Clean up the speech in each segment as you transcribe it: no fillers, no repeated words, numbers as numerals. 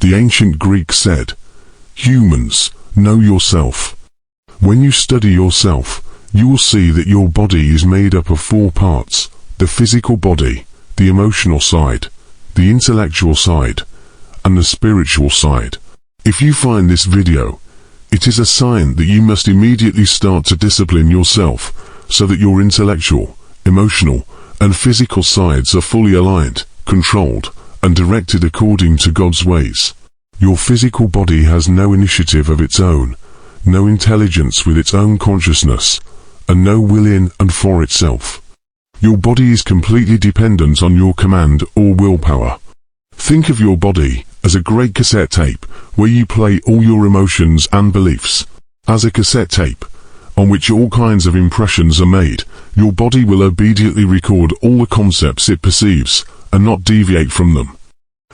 The ancient Greeks said, "Humans, know yourself." When you study yourself, you will see that your body is made up of 4 parts: the physical body, the emotional side, the intellectual side, and the spiritual side. If you find this video, it is a sign that you must immediately start to discipline yourself so that your intellectual, emotional, and physical sides are fully aligned, controlled, and directed according to God's ways. Your physical body has no initiative of its own, no intelligence with its own consciousness, and no will in and for itself. Your body is completely dependent on your command or willpower. Think of your body as a great cassette tape where you play all your emotions and beliefs. As a cassette tape, on which all kinds of impressions are made, your body will obediently record all the concepts it perceives, and not deviate from them.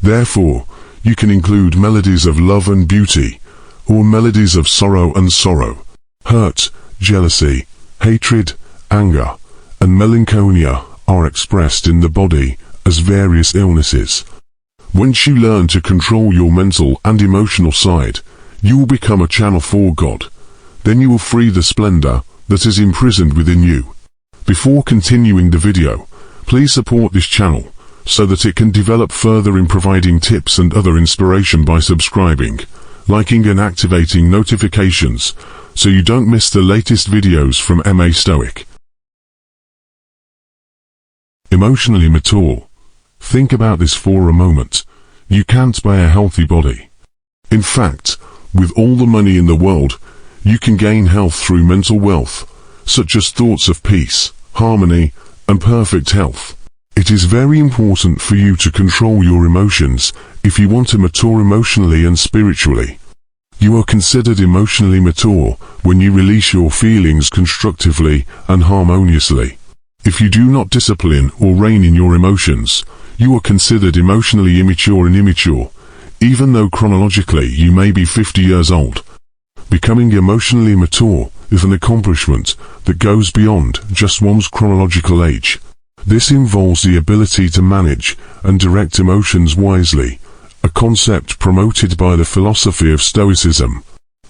Therefore, you can include melodies of love and beauty, or melodies of sorrow and sorrow, hurt, jealousy, hatred, anger, and melancholia are expressed in the body as various illnesses. Once you learn to control your mental and emotional side, you will become a channel for God. Then you will free the splendor that is imprisoned within you. Before continuing the video, please support this channel so that it can develop further in providing tips and other inspiration by subscribing, liking and activating notifications so you don't miss the latest videos from MA Stoic. Emotionally mature. Think about this for a moment. You can't buy a healthy body. In fact, with all the money in the world, you can gain health through mental wealth, such as thoughts of peace, harmony, and perfect health. It is very important for you to control your emotions if you want to mature emotionally and spiritually. You are considered emotionally mature when you release your feelings constructively and harmoniously. If you do not discipline or rein in your emotions, you are considered emotionally immature and immature, even though chronologically you may be 50 years old. Becoming emotionally mature is an accomplishment that goes beyond just one's chronological age. This involves the ability to manage and direct emotions wisely, a concept promoted by the philosophy of Stoicism.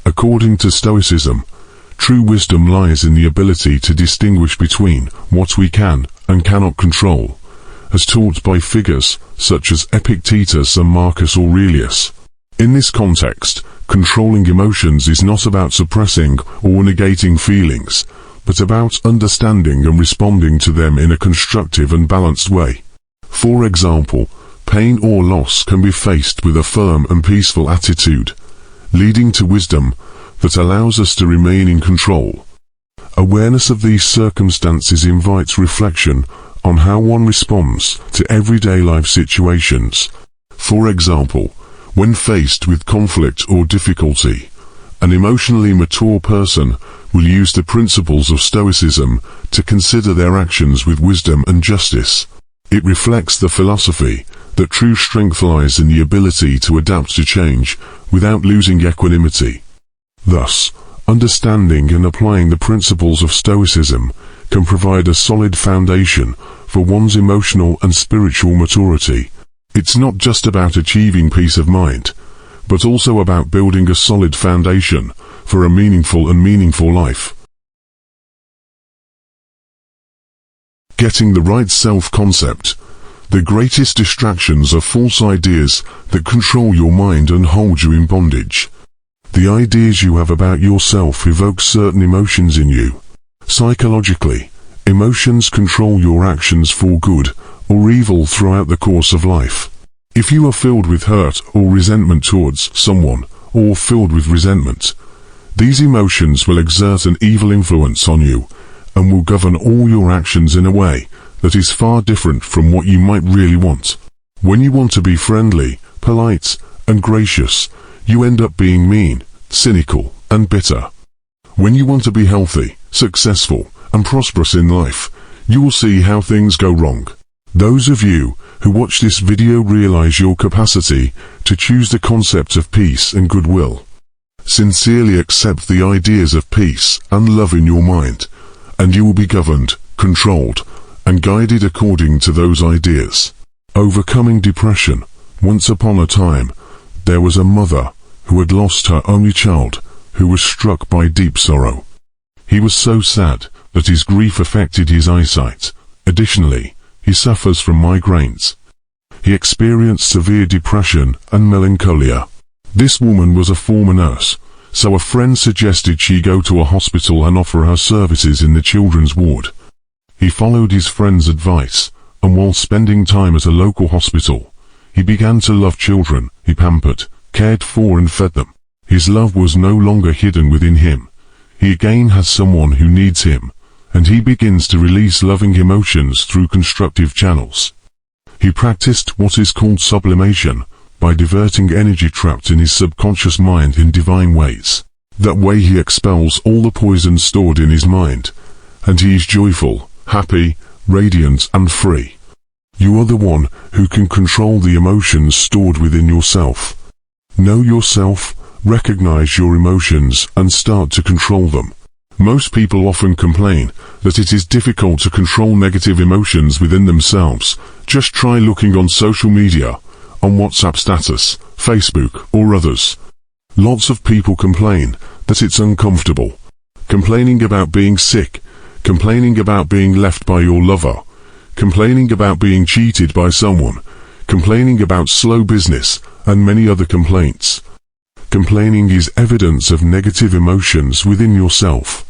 According to Stoicism, true wisdom lies in the ability to distinguish between what we can and cannot control, as taught by figures such as Epictetus and Marcus Aurelius. In this context, controlling emotions is not about suppressing or negating feelings, but about understanding and responding to them in a constructive and balanced way. For example, pain or loss can be faced with a firm and peaceful attitude, leading to wisdom that allows us to remain in control. Awareness of these circumstances invites reflection on how one responds to everyday life situations. For example, when faced with conflict or difficulty, an emotionally mature person will use the principles of Stoicism to consider their actions with wisdom and justice. It reflects the philosophy that true strength lies in the ability to adapt to change without losing equanimity. Thus, understanding and applying the principles of Stoicism can provide a solid foundation for one's emotional and spiritual maturity. It's not just about achieving peace of mind, but also about building a solid foundation for a meaningful life. Getting the right self-concept. The greatest distractions are false ideas that control your mind and hold you in bondage. The ideas you have about yourself evoke certain emotions in you. Psychologically, emotions control your actions for good or evil throughout the course of life. If you are filled with hurt or resentment towards someone, or filled with resentment, these emotions will exert an evil influence on you and will govern all your actions in a way that is far different from what you might really want. When you want to be friendly, polite, and gracious, you end up being mean, cynical, and bitter. When you want to be healthy, successful, and prosperous in life, you will see how things go wrong. Those of you who watch this video realize your capacity to choose the concept of peace and goodwill. Sincerely accept the ideas of peace and love in your mind, and you will be governed, controlled, and guided according to those ideas. Overcoming depression. Once upon a time, There was a mother who had lost her only child, who was struck by deep sorrow. He was so sad that his grief affected his eyesight. Additionally, he suffers from migraines. He experienced severe depression and melancholia. This woman was a former nurse, so a friend suggested she go to a hospital and offer her services in the children's ward. He followed his friend's advice, and while spending time at a local hospital, he began to love children. He pampered, cared for and fed them. His love was no longer hidden within him. He again has someone who needs him, and he begins to release loving emotions through constructive channels. He practiced what is called sublimation, by diverting energy trapped in his subconscious mind in divine ways. That way he expels all the poison stored in his mind, and he is joyful, happy, radiant and free. You are the one who can control the emotions stored within yourself. Know yourself, recognize your emotions and start to control them. Most people often complain that it is difficult to control negative emotions within themselves. Just try looking on social media, on WhatsApp status, Facebook or others. Lots of people complain that it's uncomfortable. Complaining about being sick, complaining about being left by your lover, complaining about being cheated by someone, complaining about slow business, and many other complaints. Complaining is evidence of negative emotions within yourself.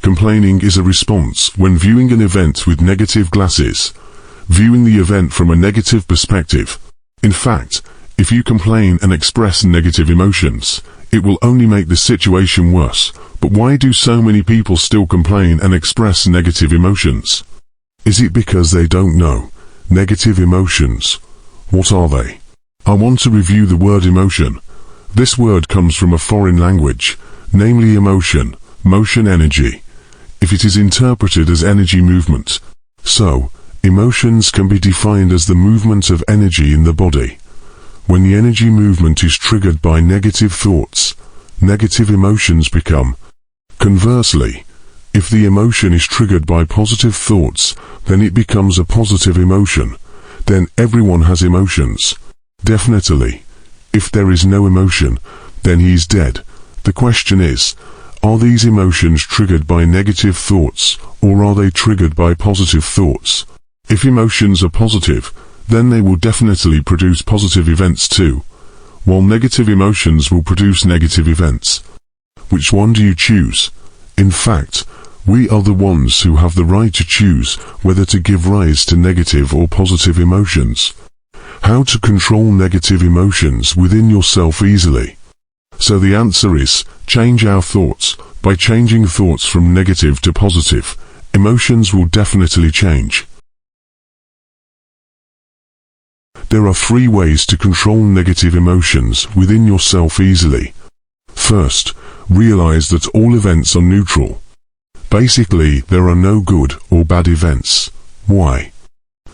Complaining is a response when viewing an event with negative glasses, viewing the event from a negative perspective. In fact, if you complain and express negative emotions, it will only make the situation worse. But why do so many people still complain and express negative emotions? Is it because they don't know? Negative emotions. What are they? I want to review the word emotion. This word comes from a foreign language, namely emotion, motion energy. If it is interpreted as energy movement. So, emotions can be defined as the movement of energy in the body. When the energy movement is triggered by negative thoughts, negative emotions become. Conversely, if the emotion is triggered by positive thoughts, then it becomes a positive emotion. Then everyone has emotions. Definitely. If there is no emotion, then he is dead. The question is, are these emotions triggered by negative thoughts, or are they triggered by positive thoughts? If emotions are positive, then they will definitely produce positive events too, while negative emotions will produce negative events. Which one do you choose? In fact, we are the ones who have the right to choose whether to give rise to negative or positive emotions. How to control negative emotions within yourself easily? So the answer is, change our thoughts. By changing thoughts from negative to positive, emotions will definitely change. There are 3 ways to control negative emotions within yourself easily. First, realize that all events are neutral. Basically, there are no good or bad events. Why?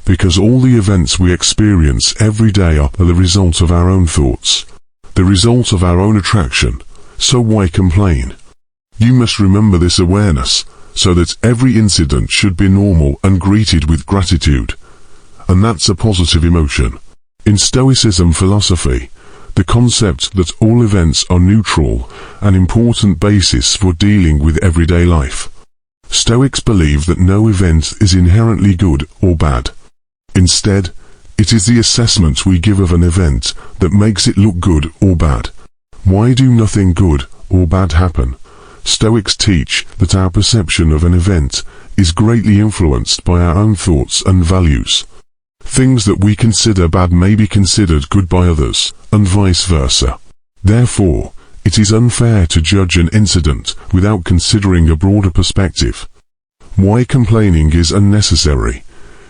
Because all the events we experience every day are the result of our own thoughts, the result of our own attraction. So why complain? You must remember this awareness, so that every incident should be normal and greeted with gratitude. And that's a positive emotion. In Stoicism philosophy, the concept that all events are neutral, an important basis for dealing with everyday life. Stoics believe that no event is inherently good or bad. Instead, it is the assessment we give of an event that makes it look good or bad. Why do nothing good or bad happen? Stoics teach that our perception of an event is greatly influenced by our own thoughts and values. Things that we consider bad may be considered good by others, and vice versa. Therefore, it is unfair to judge an incident without considering a broader perspective. Why complaining is unnecessary?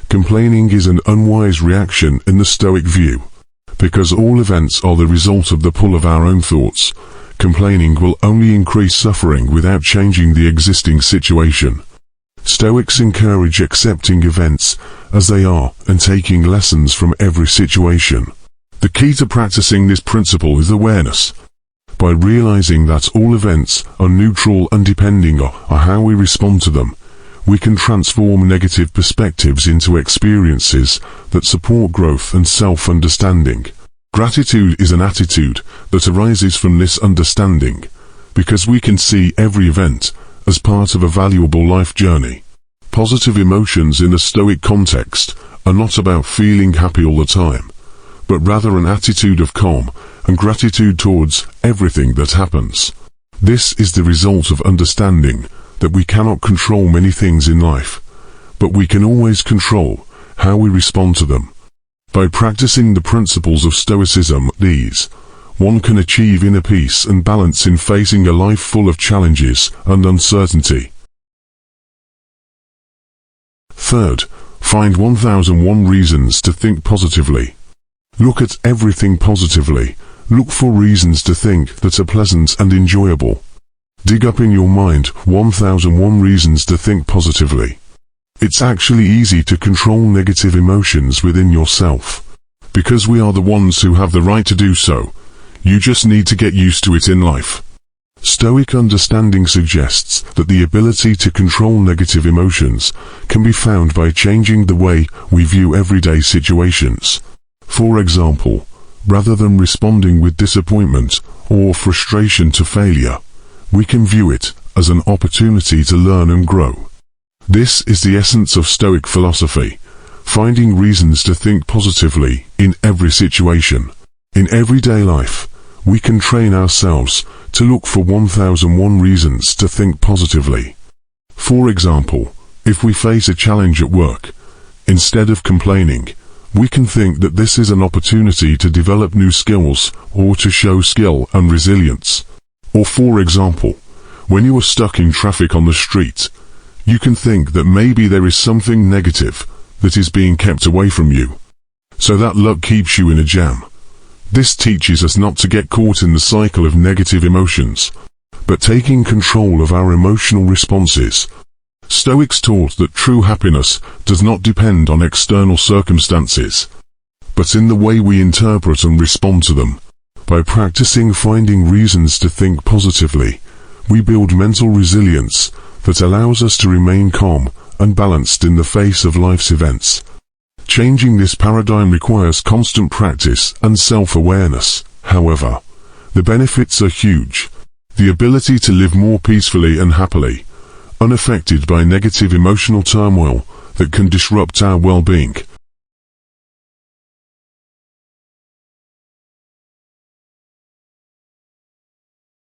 Complaining is an unwise reaction in the Stoic view. Because all events are the result of the pull of our own thoughts, complaining will only increase suffering without changing the existing situation. Stoics encourage accepting events as they are and taking lessons from every situation. The key to practicing this principle is awareness. By realizing that all events are neutral and depending on how we respond to them, we can transform negative perspectives into experiences that support growth and self-understanding. Gratitude is an attitude that arises from this understanding, because we can see every event as part of a valuable life journey. Positive emotions in a Stoic context are not about feeling happy all the time, but rather an attitude of calm and gratitude towards everything that happens. This is the result of understanding that we cannot control many things in life, but we can always control how we respond to them. By practicing the principles of Stoicism, one can achieve inner peace and balance in facing a life full of challenges and uncertainty. Third, find 1001 reasons to think positively. Look at everything positively. Look for reasons to think that are pleasant and enjoyable. Dig up in your mind 1001 reasons to think positively. It's actually easy to control negative emotions within yourself, because we are the ones who have the right to do so. You just need to get used to it in life. Stoic understanding suggests that the ability to control negative emotions can be found by changing the way we view everyday situations. For example, rather than responding with disappointment or frustration to failure, we can view it as an opportunity to learn and grow. This is the essence of Stoic philosophy, finding reasons to think positively in every situation. In everyday life, we can train ourselves to look for 1001 reasons to think positively. For example, if we face a challenge at work, instead of complaining, we can think that this is an opportunity to develop new skills or to show skill and resilience. Or for example, when you are stuck in traffic on the street, you can think that maybe there is something negative that is being kept away from you, so that luck keeps you in a jam. This teaches us not to get caught in the cycle of negative emotions, but taking control of our emotional responses. Stoics taught that true happiness does not depend on external circumstances, but in the way we interpret and respond to them. By practicing finding reasons to think positively, we build mental resilience that allows us to remain calm and balanced in the face of life's events. Changing this paradigm requires constant practice and self-awareness. However, the benefits are huge. The ability to live more peacefully and happily, unaffected by negative emotional turmoil that can disrupt our well-being.